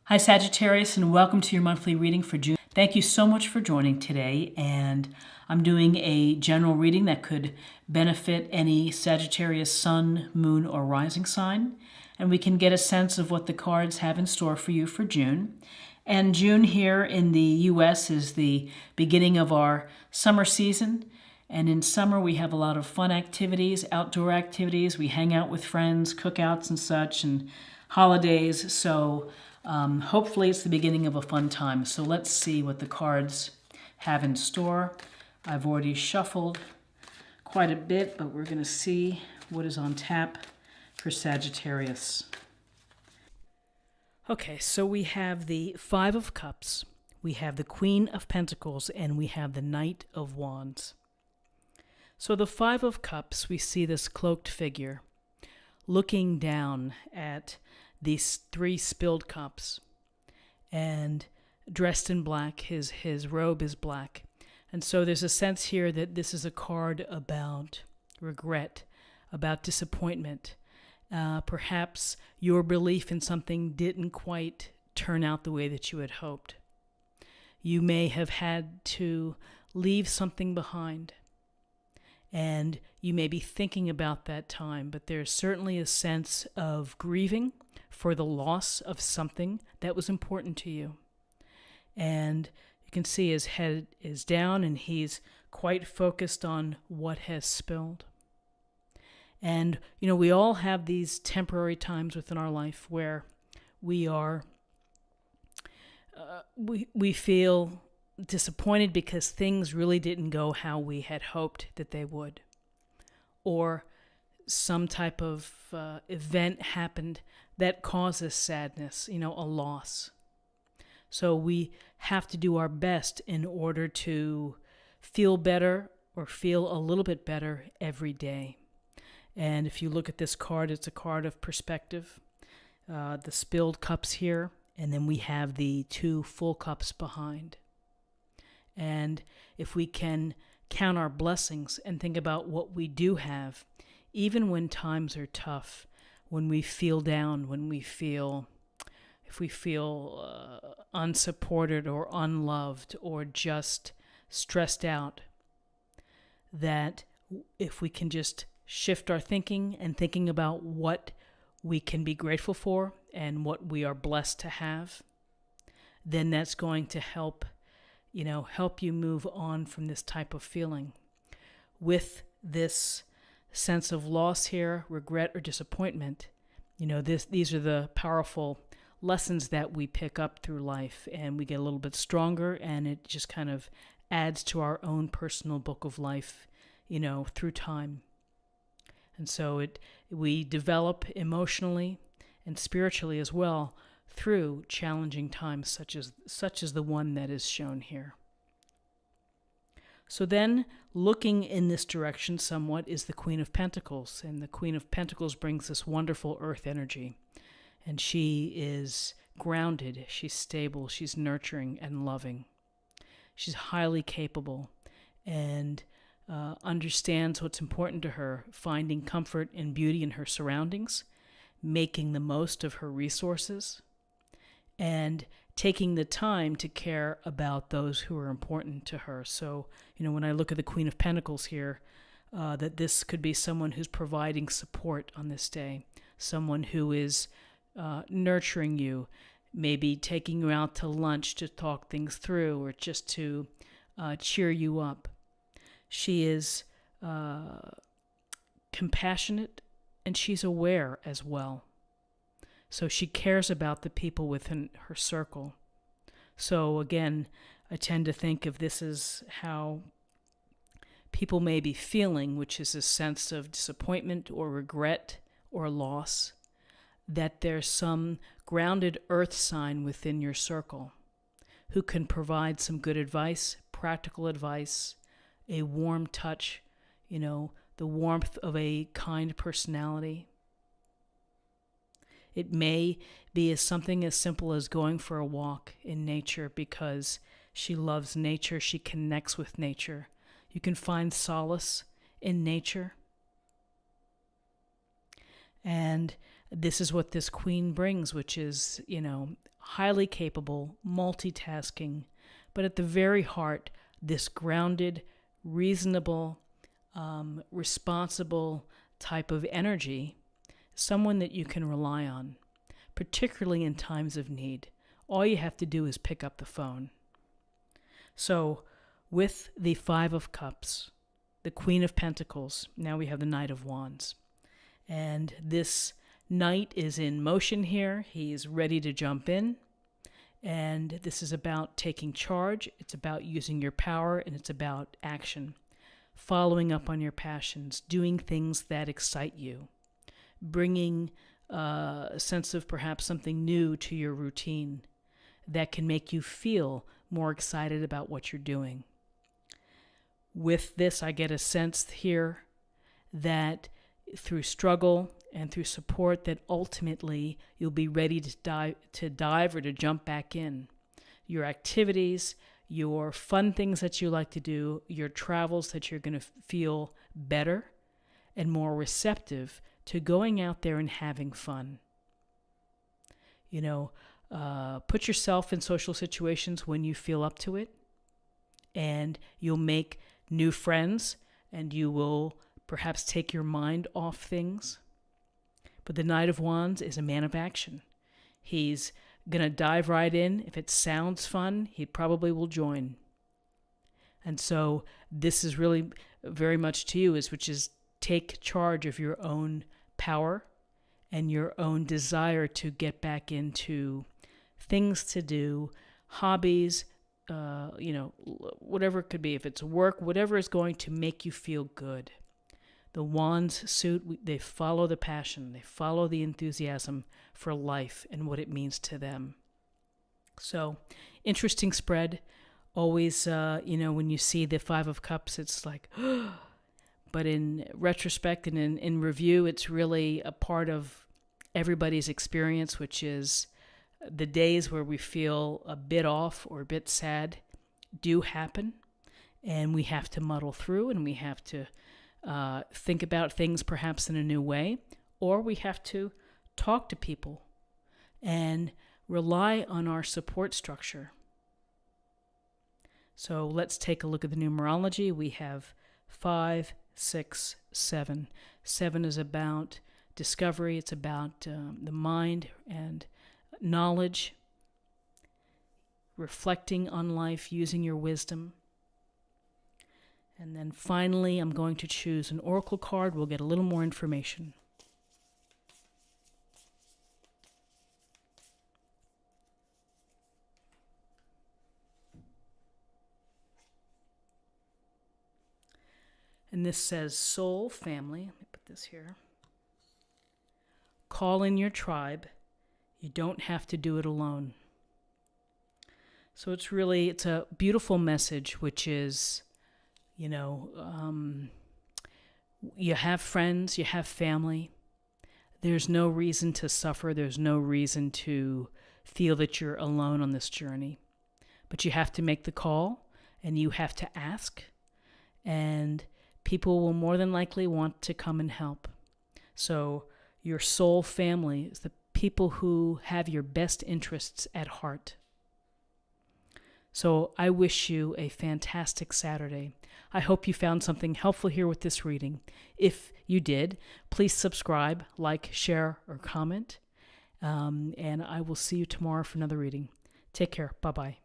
Hi, Sagittarius, and welcome to your monthly reading for June. Thank you so much for joining today, and I'm doing a general reading that could benefit any Sagittarius sun, moon, or rising sign, and we can get a sense of what the cards have in store for you for June. And June here in the U.S. is the beginning of our summer season, and in summer we have a lot of fun activities, outdoor activities. We hang out with friends, cookouts and such, and holidays, so hopefully it's the beginning of a fun time. So let's see what the cards have in store. I've already shuffled quite a bit, but we're going to see what is on tap for Sagittarius. Okay, so we have the Five of Cups, we have the Queen of Pentacles, and we have the Knight of Wands. So the Five of Cups, we see this cloaked figure looking down at these three spilled cups, and dressed in black. His robe is black. And so there's a sense here that this is a card about regret, about disappointment. Perhaps your belief in something didn't quite turn out the way that you had hoped. You may have had to leave something behind, and you may be thinking about that time, but there's certainly a sense of grieving for the loss of something that was important to you. And you can see his head is down and he's quite focused on what has spilled. And, we all have these temporary times within our life where we are, we feel disappointed because things really didn't go how we had hoped that they would. Or some type of event happened that causes sadness, a loss. So we have to do our best in order to feel better or feel a little bit better every day. And if you look at this card, it's a card of perspective. The spilled cups here, and then we have the two full cups behind. And if we can count our blessings and think about what we do have, even when times are tough, when we feel down, if we feel unsupported or unloved or just stressed out, that if we can just shift our thinking and thinking about what we can be grateful for and what we are blessed to have, then that's going to help you move on from this type of feeling. With this sense of loss here, regret or disappointment, these are the powerful lessons that we pick up through life, and we get a little bit stronger, and it just kind of adds to our own personal book of life, through time. And so we develop emotionally and spiritually as well through challenging times such as the one that is shown here. So then, looking in this direction somewhat is the Queen of Pentacles, and the Queen of Pentacles brings this wonderful earth energy, and she is grounded, she's stable, she's nurturing and loving. She's highly capable and understands what's important to her, finding comfort and beauty in her surroundings, making the most of her resources, and taking the time to care about those who are important to her. So, when I look at the Queen of Pentacles here, that this could be someone who's providing support on this day, someone who is nurturing you, maybe taking you out to lunch to talk things through or just to cheer you up. She is compassionate, and she's aware as well. So she cares about the people within her circle. So again, I tend to think of this as how people may be feeling, which is a sense of disappointment or regret or loss, that there's some grounded earth sign within your circle who can provide some good advice, practical advice, a warm touch, the warmth of a kind personality. It may be something as simple as going for a walk in nature because she loves nature, she connects with nature. You can find solace in nature. And this is what this queen brings, which is, highly capable, multitasking, but at the very heart, this grounded, reasonable, responsible type of energy, someone that you can rely on, particularly in times of need. All you have to do is pick up the phone. So, with the Five of Cups, the Queen of Pentacles, now we have the Knight of Wands. And this knight is in motion here. He's ready to jump in. And this is about taking charge. It's about using your power, and it's about action. Following up on your passions, doing things that excite you, bringing a sense of perhaps something new to your routine that can make you feel more excited about what you're doing. With this, I get a sense here that through struggle and through support, that ultimately you'll be ready to dive or to jump back in. Your activities, your fun things that you like to do, your travels that you're going to feel better and more receptive to going out there and having fun. Put yourself in social situations when you feel up to it, and you'll make new friends, and you will perhaps take your mind off things. But the Knight of Wands is a man of action. He's going to dive right in. If it sounds fun, he probably will join. And so this is really very much to you, which is take charge of your own power and your own desire to get back into things to do, hobbies, whatever it could be. If it's work, whatever is going to make you feel good. The Wands suit, they follow the passion. They follow the enthusiasm for life and what it means to them. So, interesting spread. Always, when you see the Five of Cups, it's like, but in retrospect and in review, it's really a part of everybody's experience, which is the days where we feel a bit off or a bit sad do happen, and we have to muddle through, and we have to think about things perhaps in a new way, or we have to talk to people and rely on our support structure. So let's take a look at the numerology. We have 5, 6, 7. 7 is about discovery. It's about the mind and knowledge, reflecting on life, using your wisdom. And then finally, I'm going to choose an oracle card. We'll get a little more information. And this says soul family. Let me put this here. Call in your tribe. You don't have to do it alone. So it's a beautiful message, which is, you have friends, you have family. There's no reason to suffer. There's no reason to feel that you're alone on this journey. But you have to make the call, and you have to ask, and people will more than likely want to come and help. So your soul family is the people who have your best interests at heart. So I wish you a fantastic Saturday. I hope you found something helpful here with this reading. If you did, please subscribe, like, share, or comment. And I will see you tomorrow for another reading. Take care. Bye-bye.